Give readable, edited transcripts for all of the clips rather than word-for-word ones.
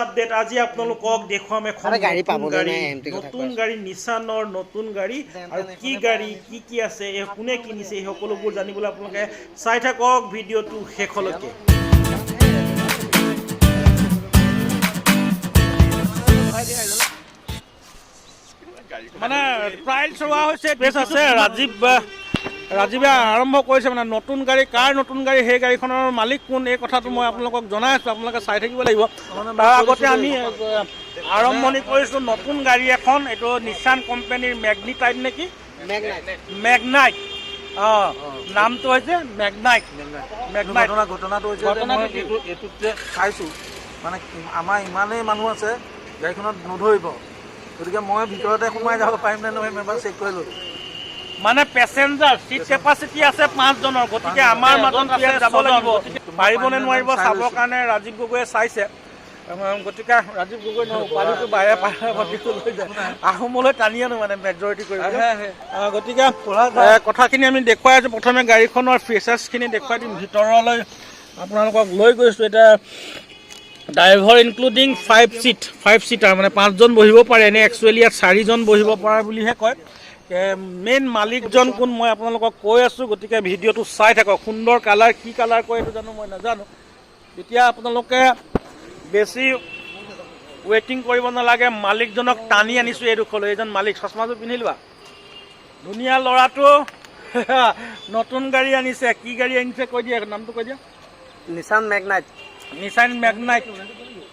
update আজি আপোনালোকক দেখুৱাম এখন নতুন গাড়ী নিছানৰ নতুন গাড়ী আৰু কি গাড়ী কি আছে এই কোনে কিনিছে এই সকলোবোৰ জানিবলৈ আপোনালোকে চাই থাকক ভিডিঅ'টো শেষলৈকে মানে ট্ৰায়েল চলোৱা হৈছে বেছ আছে ৰাজীৱে আৰম্ভ কৰিছে মানে নতুন গাড়ী কাৰ নতুন গাড়ী সেই গাড়ীখনৰ মালিক কোন এই কথাটো মই আপোনালোকক জনাই আছোঁ আপোনালোকে চাই থাকিব লাগিব তাৰ আগতে আমি আৰম্ভণি কৰিছোঁ নতুন গাড়ী এখন এইটো নিছান কোম্পানীৰ ম্যাগনিটাইট নেকি ম্যাগনাইট নামটো হৈছে ম্যাগনাইট ঘটনাটো হৈছে এইটোত যে খাইছোঁ মানে আমাৰ ইমানেই মানুহ আছে গাড়ীখনত নধৰিব গতিকে মই ভিতৰতে সোমাই যাব পাৰিম নে নহয় এবাৰ চেক কৰি ল'লোঁ মানে পেচেঞ্জাৰ সিট কেপাচিটি আছে 5 জনৰ গতিকে আমাৰ মাজত যাব লাগিব পাৰিব নে নোৱাৰিব চাবৰ কাৰণে ৰাজীৱ গগৈয়ে চাইছে গতিকে ৰাজীৱ গগৈ পানীটো বাৰে পানীটো লৈ যায় আহোমলৈ টানি আনো মানে মেজৰিটি কৰিব গতিকে কথাখিনি আমি দেখুৱাই আছোঁ প্ৰথমে গাড়ীখনৰ ফিচাৰ্ছখিনি দেখুৱাই দিম ভিতৰলৈ আপোনালোকক লৈ গৈছোঁ এতিয়া ড্ৰাইভাৰ ইনক্লুডিং 5 ছিটাৰ মানে 5 জন বহিব পাৰে এনে একচুৱেলি ইয়াত 4 জন বহিব পৰা বুলিহে কয় মেইন মালিকজন কোন মই আপোনালোকক কৈ আছোঁ গতিকে ভিডিঅ'টো চাই থাকক সুন্দৰ কালাৰ কি কালাৰ কয় এইটো জানো মই নাজানো এতিয়া আপোনালোকে বেছি ৱেইটিং কৰিব নালাগে মালিকজনক টানি আনিছোঁ এইডোখৰলৈ এইজন মালিক চশমাটো পিন্ধি লোৱা ধুনীয়া ল'ৰাটো নতুন গাড়ী আনিছে কি গাড়ী আনিছে কৈ দিয়া নামটো কৈ দিয়া নিছান ম্যাগনাইট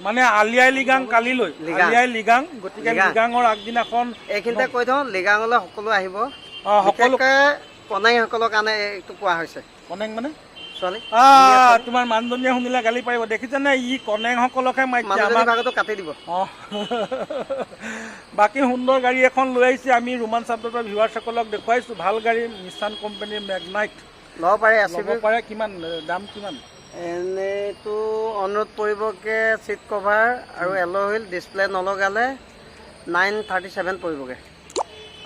মানে আলিয়াই লিগাং কালিলৈ আলিয়াই লিগাং গতিকে লিগাঙৰ আগদিনাখন এইখিনিতে কৈ থওঁ লিগাঙলৈ সকলো আহিব সকলোকে কনেংসকলৰ কাৰণে এইটো কোৱা হৈছে কনেং মানে ছোৱালী তোমাৰ মানুহজনীয়ে শুনিলে গালি পাৰিব দেখিছেনে ই কনেংসকলকহে মাতিছে আমাক কাটি দিব বাকী সুন্দৰ গাড়ী এখন লৈ আহিছে আমি ৰোমান চাব্দৰ ভিউৱাৰ্ছসকলক দেখুৱাইছোঁ ভাল গাড়ী নিছান কোম্পানীৰ ম্যাগনাইট ল'ব পাৰে কিমান দাম কিমান এনেইতো অনুৰোধ পৰিবগৈ ছিট কভাৰ আৰু এল' হুইল ডিছপ্লে নলগালে 937 পৰিবগৈ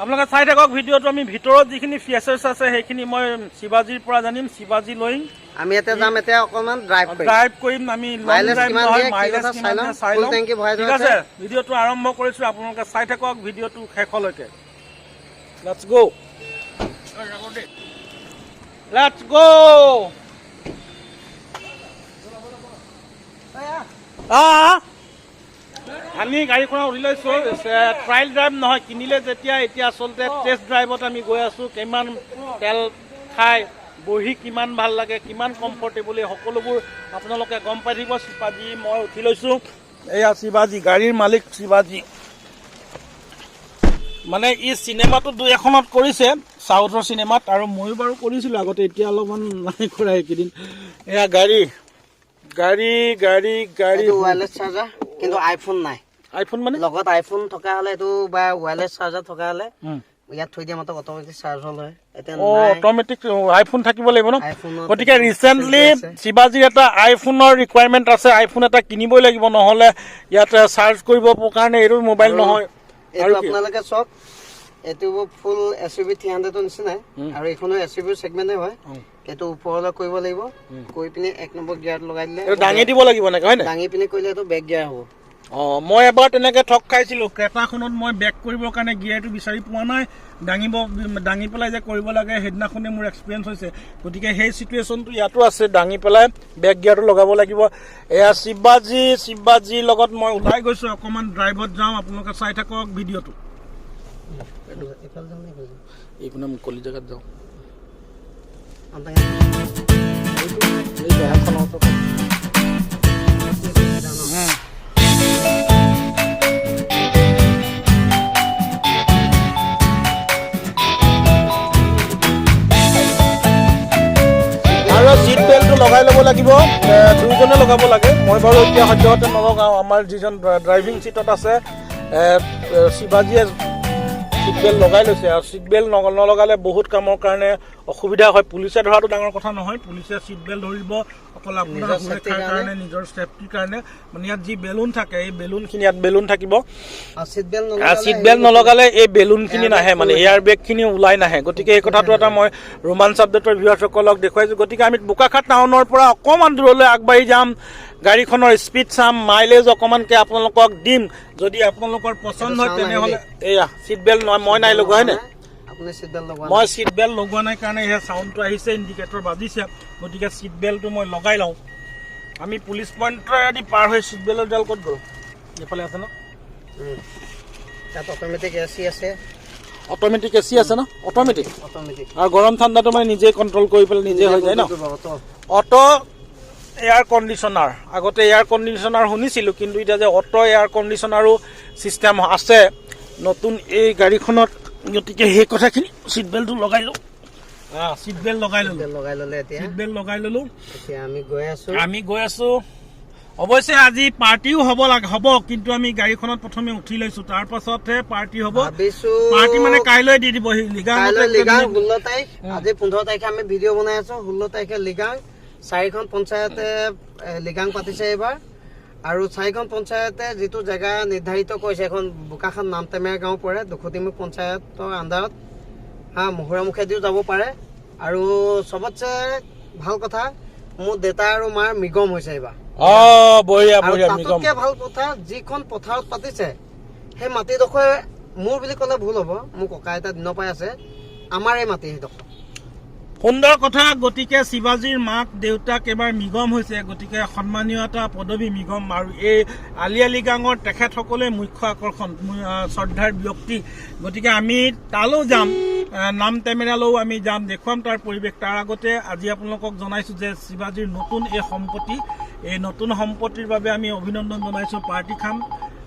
আপোনালোকে চাই থাকক ভিডিঅ'টো আমি ভিতৰত যিখিনি ফিচাৰ্ছ আছে সেইখিনি মই শিৱাজীৰ পৰা জানিম শিৱাজী লৈ আমি এতিয়া যাম এতিয়া অকণমান ড্ৰাইভ কৰিম আমি ঠিক আছে ভিডিঅ'টো আৰম্ভ কৰিছোঁ আপোনালোকে চাই থাকক ভিডিঅ'টো শেষলৈকে লেটছ গো আমি গাড়ীখন উঠি লৈছোঁ ট্ৰায়েল ড্ৰাইভ নহয় কিনিলে যেতিয়া এতিয়া আচলতে টেষ্ট ড্ৰাইভত আমি গৈ আছোঁ কিমান তেল খাই বহি কিমান ভাল লাগে কিমান কমফৰ্টেবল সকলোবোৰ আপোনালোকে গম পাই থাকিব শিৱাজী মই উঠি লৈছোঁ এয়া শিৱাজী গাড়ীৰ মালিক শিৱাজী মানে ই চিনেমাটো 2 এখনত কৰিছে চাউথৰ চিনেমাত আৰু ময়ো বাৰু কৰিছিলোঁ আগতে এতিয়া অলপমান নাই কৰা এইকেইদিন এয়া গাড়ী ওয়্যাৰলেছ চাৰ্জাৰ কিন্তু আইফোন নাই আইফোন মানে লগত আইফোন থকা হ'লে এইটো বা ওয়্যাৰলেছ চাৰ্জাৰ থকা হ'লে ইয়াত থৈ দিয়া মাত্ৰ অট'মেটিক চাৰ্জ হ'ল হয় এতিয়া অট'মেটিক আইফোন থাকিব লাগিব ন গতিকে ৰিচেণ্টলি শিৱাজীৰ এটা আইফোনৰ ৰিকুৱাৰমেণ্ট আছে আইফোন এটা কিনিবই লাগিব নহ'লে ইয়াত চাৰ্জ কৰিব কাৰণে এইটো মোবাইল নহয় আৰু আপোনালোকে চাওক এইটো ফুল SUV 300ৰ নিচিনাই আৰু এইখনো SUV ছেগমেণ্টে হয় এইটো ওপৰলৈ কৰিব লাগিব কৈ পিনে 1 নম্বৰ গিয়াৰত লগাই দিলে দাঙি দিব লাগিব নে হয় না দাঙি পিনে কৰিলে এইটো বেক গিয়াৰ হ'ব মই এবাৰ তেনেকৈ ঠগ খাইছিলোঁ ক্ৰেটাখনত মই বেক কৰিবৰ কাৰণে গিয়াৰটো বিচাৰি পোৱা নাই দাঙি পেলাই যে কৰিব লাগে সেইদিনাখনে মোৰ এক্সপিৰিয়েঞ্চ হৈছে গতিকে সেই চিটুৱেশ্যনটো ইয়াতো আছে দাঙি পেলাই বেক গিয়াৰটো লগাব লাগিব এয়া শিৱাজীৰ লগত মই ওলাই গৈছোঁ অকণমান ড্ৰাইভত যাওঁ আপোনালোকে চাই থাকক ভিডিঅ'টো এইপিনে মুকলি জেগাত যাওঁ আৰু ছিট বেল্টটো লগাই ল'ব লাগিব দুইজনে লগাব লাগে মই বাৰু এতিয়া সদ্যহতে নলগাওঁ আমাৰ যিজন ড্ৰাইভিং ছিটত আছে শিৱাজীয়ে ছিট বেল্ট লগাই লৈছে আৰু ছিট বেল্ট নলগালে বহুত কামৰ কাৰণে অসুবিধা হয় পুলিচে ধৰাটো ডাঙৰ কথা নহয় পুলিচে সিট বেল্ট ধৰিব অকল আপোনাৰ সুৰক্ষাৰ কাৰণে নিজৰ সেফটিৰ কাৰণে মানে ইয়াত যি বেলুন থাকে এই বেলুনখিনি ইয়াত বেলুন থাকিব সিট বেল্ট নলগালে এই বেলুনখিনি নাহে মানে এয়াৰ বেগখিনি ওলাই নাহে গতিকে এই কথাটো এটা মই ৰোমাঞ্চ আপডেটৰ ভিউৱাৰসকলক দেখুৱাইছোঁ গতিকে আমি বোকাখাট টাউনৰ পৰা অকণমান দূৰলৈ আগবাঢ়ি যাম গাড়ীখনৰ স্পীড চাম মাইলেজ অকণমানকৈ আপোনালোকক দিম যদি আপোনালোকৰ পচন্দ হয় তেনেহ'লে এয়া সিট বেল্ট মই নাই লগোৱা হয়নে মই সিট বেল্ট লগোৱা নাই কাৰণে এই চাউণ্ডটো আহিছে ইণ্ডিকেটৰ বাজিছে গতিকে সিট বেল্টটো মই লগাই লওঁ আমি পুলিচ পইণ্টৰেদি পাৰ হৈ সিট বেল্টৰ ডাল ক'ত গ'ল এইফালে আছে ন তাত অট'মেটিক এচি আছে অট'মেটিক এচি আছে ন অট'মেটিক আৰু গৰম ঠাণ্ডাটো মানে নিজে কণ্ট্ৰল কৰি পেলাই নিজে হৈ যায় ন অটো এয়াৰ কণ্ডিশ্যনাৰ আগতে এয়াৰ কণ্ডিশ্যনাৰ শুনিছিলোঁ কিন্তু এতিয়া যে অটো এয়াৰ কণ্ডিশ্যনাৰো ছিষ্টেম আছে নতুন এই গাড়ীখনত গতিকে সেই কথাখিনি সিট বেল্টটো লগাই লওঁ সিট বেল্ট লগাই ল'লোঁ সিট বেল্ট লগাই ল'লোঁ আমি গৈ আছোঁ অৱশ্যে আজি পাৰ্টিও হ'ব কিন্তু আমি গাড়ীখনত প্ৰথমে উঠি লৈছোঁ তাৰ পাছতহে পাৰ্টি হ'ব পাৰ্টি মানে কাইলৈ দি দিব লিগাং 16 তাৰিখ আজি 15 তাৰিখে আমি ভিডিঅ' বনাই আছোঁ 16 তাৰিখে লিগাং 4খন পঞ্চায়তে লিগাং পাতিছে এইবাৰ আৰু 4খন পঞ্চায়তে যিটো জেগা নিৰ্ধাৰিত কৰিছে এখন বোকাখাট নামটেমেৰা গাঁও পৰে দুখতিমু পঞ্চায়তৰ আণ্ডাৰত মহুৰামুখেদিও যাব পাৰে আৰু চবতছে ভাল কথা মোৰ দেউতা আৰু মাৰ মিগম হৈছে এইবাৰ তাতকৈ ভাল কথা যিখন পথাৰত পাতিছে সেই মাটিডোখৰ মোৰ বুলি ক'লে ভুল হ'ব মোৰ ককা আইতা দিনৰ পৰাই আছে আমাৰ এই মাটি সেইডোখৰ সুন্দৰ কথা গতিকে শিৱাজীৰ মাক দেউতাক এবাৰ মিগম হৈছে গতিকে সন্মানীয় এটা পদবী মিগম আৰু এই আলি গাঁৱৰ তেখেতসকলে মুখ্য আকৰ্ষণ শ্ৰদ্ধাৰ ব্যক্তি গতিকে আমি তালৈও যাম নামটেমেৰালৈও আমি যাম দেখুৱাম তাৰ পৰিৱেশ তাৰ আগতে আজি আপোনালোকক জনাইছোঁ যে শিৱাজীৰ নতুন এই সম্পত্তি এই নতুন সম্পত্তিৰ বাবে আমি অভিনন্দন জনাইছোঁ পাৰ্টি খাম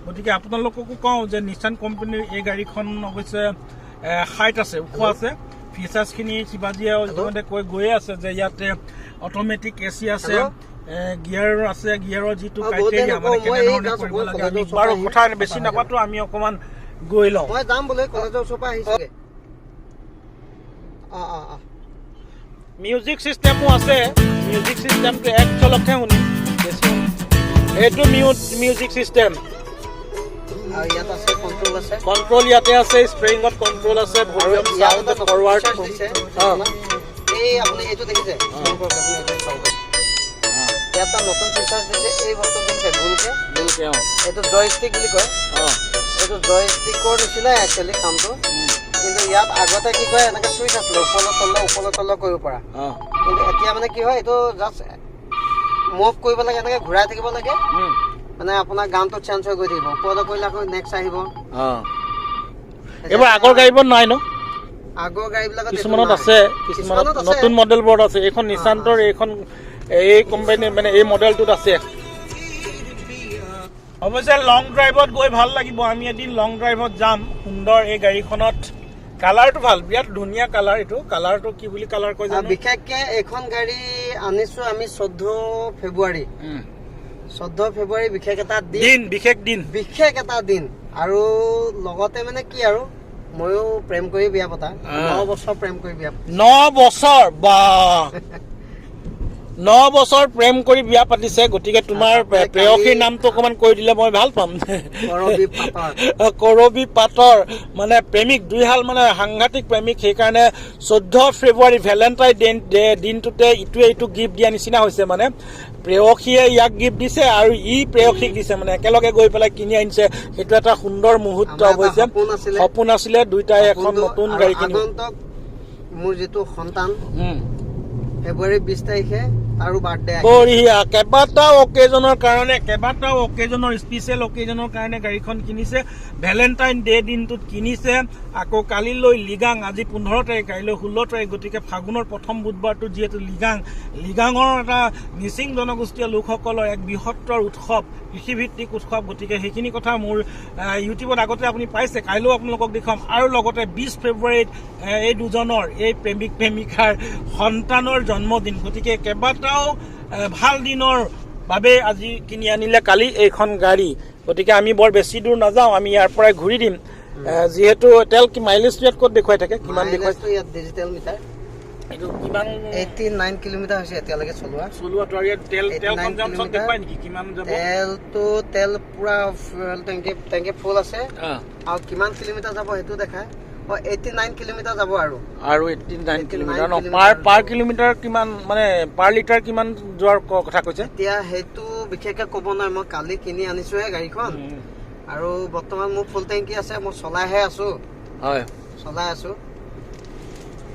গতিকে আপোনালোককো কওঁ যে নিছান কোম্পানীৰ এই গাড়ীখন অৱশ্যে হাইট আছে ওখ আছে ফিচাৰ্ছখিনি শিৱাজীয়ে ইতিমধ্যে কৈ গৈয়ে আছে যে ইয়াতে অট'মেটিক এচি আছে গিয়াৰ আছে গিয়াৰৰ যিটো ক্ৰাইটেৰিয়া মানে কেনেধৰণে কৰিব লাগে আমি বাৰু কথা বেছি নাপাতো আমি অকণমান গৈ লওঁ মই যাম বোলে কলেজৰ ওচৰৰ পৰা আহিছোগে মিউজিক ছিষ্টেমো আছে মিউজিক ছিষ্টেমটো এক চলকহে শুনিম বেছি এইটো মিউজিক ছিষ্টেম আৰু ইয়াত আছে কন্ট্ৰোল আছে কন্ট্ৰোল ইয়াতে আছে স্প্ৰিঙত কন্ট্ৰোল আছে ভলিউম সাউণ্ড ফৰৱাৰ্ড এই আপুনি এইটো দেখিছে ইয়াত নতুন ফিচাৰ্ছ দিছে এই বস্তু দিছে গোলকে এইটো জয়ষ্টিক বুলি কয় এইটো জয়ষ্টিকৰ নিচিনাই একচুৱেলি কামটো কিন্তু ইয়াত আগতে কি কয় এনেকৈ চুইচ আছিলে ওপৰৰ তললৈ কৰিব পৰা কিন্তু এতিয়া মানে কি হয় এইটো জাষ্ট মুভ কৰিব লাগে এনেকৈ ঘূৰাই থাকিব লাগে মানে আপোনাৰ গানটো চেঞ্জ হৈ গৈ থাকিব ওপৰলৈ কৰিলে আকৌ নেক্সট আহিব এইবাৰ আগৰ গাড়ীবোৰ নাই ন আগৰ গাড়ীবিলাকত কিছুমানত আছে কিছুমানত নতুন মডেলবোৰত আছে এইখন নিছান্তৰ এইখন এই কোম্পানী মানে এই মডেলটোত আছে অৱশ্যে লং ড্ৰাইভত গৈ ভাল লাগিব আমি এদিন লং ড্ৰাইভত যাম সুন্দৰ এই গাড়ীখনত কালাৰটো ভাল বিৰাট ধুনীয়া কালাৰ এইটো কালাৰটো কি বুলি কালাৰ কয় জানো বিশেষকৈ এইখন গাড়ী আনিছোঁ আমি 14 ফেব্ৰুৱাৰী বিশেষ এটা দিন আৰু লগতে মানে কি আৰু ময়ো প্ৰেম কৰি বিয়া পতা 9 বছৰ প্ৰেম কৰি বিয়া 9 বছৰ বা 9 বছৰ প্ৰেম কৰি বিয়া পাতিছে গতিকে তোমাৰ প্ৰেয়সীৰ নামটো অকণমান কৈ দিলে মই ভাল পাম কৰবী পাতৰ মানে প্ৰেমিক দুইহাল মানে সাংঘাতিক প্ৰেমিক সেইকাৰণে 14 ফেব্ৰুৱাৰী ভেলেণ্টাইন দিনটোতে ইটোৱে ইটো গিফ্ট দিয়া নিচিনা হৈছে মানে প্ৰেয়সীয়ে ইয়াক গিফ্ট দিছে আৰু ই প্ৰেয়সীক দিছে মানে একেলগে গৈ পেলাই কিনি আনিছে সেইটো এটা সুন্দৰ মুহূৰ্ত অৱশ্যে সপোন আছিলে দুইটাই এখন নতুন গাড়ী কিনিব মোৰ যিটো সন্তান ফেব্ৰুৱাৰী 20 তাৰিখে আৰু বাৰ্থডে বঢ়িয়া কেইবাটাও অকেজনৰ স্পেচিয়েল অকেজনৰ কাৰণে গাড়ীখন কিনিছে ভেলেণ্টাইন ডে দিনটোত কিনিছে আকৌ কালিলৈ লিগাং আজি 15 তাৰিখ কাইলৈ 16 তাৰিখ গতিকে ফাগুনৰ প্ৰথম বুধবাৰটো যিহেতু লিগাঙৰ এটা মিচিং জনগোষ্ঠীয় লোকসকলৰ এক বৃহত্তৰ উৎসৱ কৃষিভিত্তিক উৎসৱ গতিকে সেইখিনি কথা মোৰ ইউটিউবত আগতে আপুনি পাইছে কাইলৈও আপোনালোকক দেখুৱাম আৰু লগতে 20 ফেব্ৰুৱাৰীত এই দুজনৰ এই প্ৰেমিক প্ৰেমিকাৰ সন্তানৰ জন্মদিন গতিকে কেইবাটাও ভাল দিনৰ বাবে আজি কিনি আনিলে কালি এইখন গাড়ী গতিকে আমি বৰ বেছি দূৰ নাযাওঁ আমি ইয়াৰ পৰাই ঘূৰি দিম যিহেতু তেল কি মাইলেজটো ইয়াত ক'ত দেখুৱাই থাকে কিমান দেখুৱাই ইয়াত ডিজিটেল মিটাৰ এইটো কিমান 89 কিলোমিটাৰ হৈছে এতিয়ালৈকে চলোৱা চলোৱাটো আৰু ইয়াত তেল কনজাম্পচন দেখুৱাই নেকি কিমান যাব তেল পুৰা ফুয়েল টেংকি ফুল আছে আৰু কিমান কিলোমিটাৰ যাব সেইটো দেখায় 89 কিলোমিটাৰ যাব আৰু 89 কিলোমিটাৰ পাৰ কিলোমিটাৰ কিমান মানে পাৰ লিটাৰ কিমান যোৱাৰ কথা কৈছে এতিয়া সেইটো বিশেষকৈ ক'ব নোৱাৰে মই কালি কিনি আনিছোহে গাড়ীখন আৰু বৰ্তমান মোৰ ফুল টেংকি আছে মই চলাইহে আছো চলাই আছো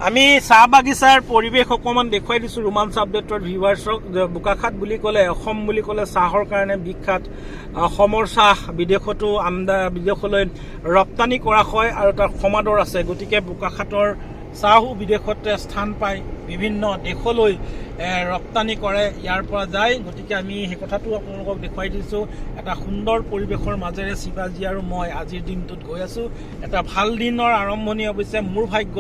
আমি চাহ বাগিচাৰ পৰিৱেশ অকণমান দেখুৱাই দিছোঁ ৰোমাঞ্চ আপডেটৰ ভিউৱাৰ্ছক বোকাখাট বুলি ক'লে অসম বুলি ক'লে চাহৰ কাৰণে বিখ্যাত অসমৰ চাহ বিদেশলৈ ৰপ্তানি কৰা হয় আৰু তাৰ সমাদৰ আছে গতিকে বোকাখাটৰ চাহো বিদেশত স্থান পায় বিভিন্ন দেশলৈ ৰপ্তানি কৰে ইয়াৰ পৰা যায় গতিকে আমি সেই কথাটো আপোনালোকক দেখুৱাই দিছোঁ এটা সুন্দৰ পৰিৱেশৰ মাজেৰে শিৱাজী আৰু মই আজিৰ দিনটোত গৈ আছোঁ এটা ভাল দিনৰ আৰম্ভণি অৱশ্যে মোৰ ভাগ্য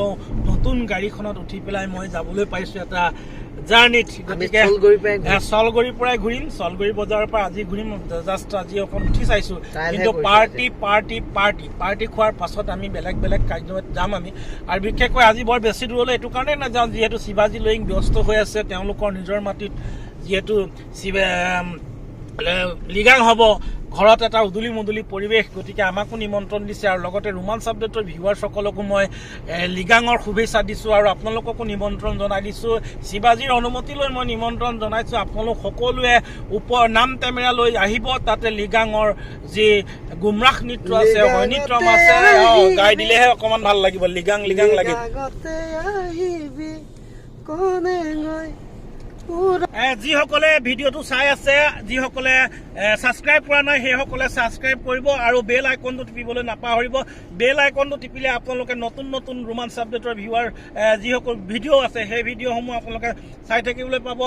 নতুন গাড়ীখনত উঠি পেলাই মই যাবলৈ পাইছোঁ এটা জাৰ্ণিত গতিকে চলগড়িৰ পৰাই ঘূৰিম চলগড়ি বজাৰৰ পৰা আজি ঘূৰিম জাষ্ট আজি অকণ উঠি চাইছোঁ কিন্তু পাৰ্টি খোৱাৰ পাছত আমি বেলেগ কাৰ্যত যাম আমি আৰু বিশেষকৈ আজি বৰ বেছি দূৰলৈ এইটো কাৰণেই নাযাওঁ যিহেতু শিৱাজী লয়িং ব্যস্ত হৈ আছে তেওঁলোকৰ নিজৰ মাটিত যিহেতু লিগাং হ'ব ঘৰত এটা উদুলি মুদুলি পৰিৱেশ গতিকে আমাকো নিমন্ত্ৰণ দিছে আৰু লগতে ৰোমাঞ্চ আপডেটৰ ভিউৱাৰ্ছসকলকো মই লিগাঙৰ শুভেচ্ছা দিছোঁ আৰু আপোনালোককো নিমন্ত্ৰণ জনাই দিছোঁ শিৱাজীৰ অনুমতি লৈ মই নিমন্ত্ৰণ জনাইছোঁ আপোনালোক সকলোৱে নাম টেমেৰা লৈ আহিব তাতে লিগাঙৰ যি গুমৰাহ নৃত্য আছে নৃত্যম আছে গাই দিলেহে অকণমান ভাল লাগিব লিগাং লাগে যিসকলে ভিডিঅ'টো চাই আছে যিসকলে ছাবস্ক্ৰাইব কৰা নাই সেইসকলে ছাবস্ক্ৰাইব কৰিব আৰু বেল আইকনটো টিপিবলৈ নাপাহৰিব বেল আইকনটো টিপিলে আপোনালোকে নতুন ৰোমাঞ্চ আপডেটৰ ভিউৱাৰ যিসকল ভিডিঅ' আছে সেই ভিডিঅ'সমূহ আপোনালোকে চাই থাকিবলৈ পাব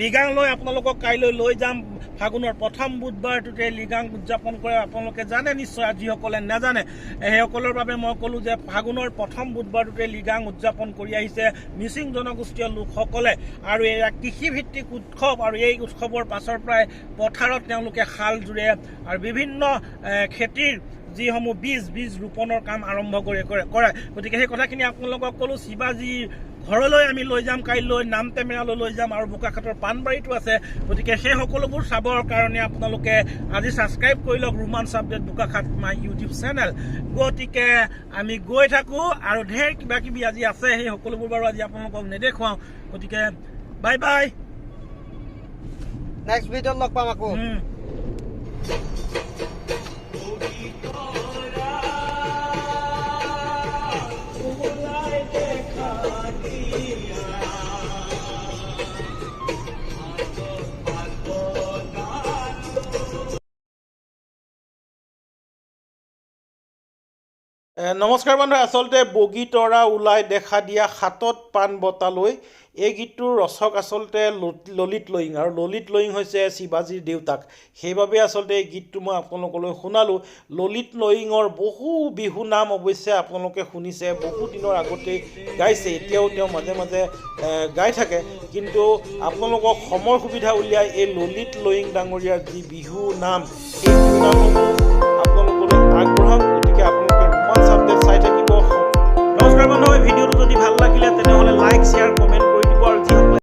লিগাংলৈ আপোনালোকক কাইলৈ লৈ যাম ফাগুনৰ প্ৰথম বুধবাৰটোতে লিগাং উদযাপন কৰে আপোনালোকে জানে নিশ্চয় যিসকলে নাজানে সেইসকলৰ বাবে মই ক'লোঁ যে ফাগুনৰ প্ৰথম বুধবাৰটোতে লিগাং উদযাপন কৰি আহিছে মিচিং জনগোষ্ঠীয় লোকসকলে আৰু এয়া কৃষিভিত্তিক উৎসৱ আৰু এই উৎসৱৰ পাছৰ পৰাই পথাৰত তেওঁলোকে হাল জোৰে আৰু বিভিন্ন খেতিৰ যিসমূহ বীজ ৰোপণৰ কাম আৰম্ভ কৰে গতিকে সেই কথাখিনি আপোনালোকক ক'লোঁ শিৱাজীৰ ঘৰলৈ আমি লৈ যাম কাইলৈ নাম টেমেৰালৈ লৈ যাম আৰু বোকাখাটৰ পাণবাৰীটো আছে গতিকে সেই সকলোবোৰ চাবৰ কাৰণে আপোনালোকে আজি ছাবস্ক্ৰাইব কৰি লওক ৰোমাঞ্চ update Bokakhat my YouTube channel গতিকে আমি গৈ থাকোঁ আৰু ঢেৰ কিবাকিবি আজি আছে সেই সকলোবোৰ বাৰু আজি আপোনালোকক নেদেখুৱাওঁ গতিকে বাই নেক্সট ভিডিঅ'ত লগ পাম আকৌ নমস্কাৰ বন্ধু আচলতে বগী তৰা ওলাই দেখা দিয়া হাতত পাণ বটালৈ এই গীতটোৰ ৰচক আচলতে ললিত লয়িং আৰু ললিত লয়িং হৈছে শিৱাজীৰ দেউতাক সেইবাবে আচলতে এই গীতটো মই আপোনালোকলৈ শুনালোঁ ললিত লয়িঙৰ বহু বিহু নাম অৱশ্যে আপোনালোকে শুনিছে বহু দিনৰ আগতেই গাইছে এতিয়াও তেওঁ মাজে মাজে গাই থাকে কিন্তু আপোনালোকক সময় সুবিধা উলিয়াই এই ললিত লয়িং ডাঙৰীয়াৰ যি বিহু নাম সেই বিহু নামসমূহ আপোনালোকলৈ আগবঢ়াম গতিকে আপোনালোকে ৰোমাঞ্চ আপডেট চাই থাকিব নমস্কাৰ বন্ধু ভিডিঅ'টো যদি ভাল লাগিলে তেনেহ'লে লাইক শ্বেয়াৰ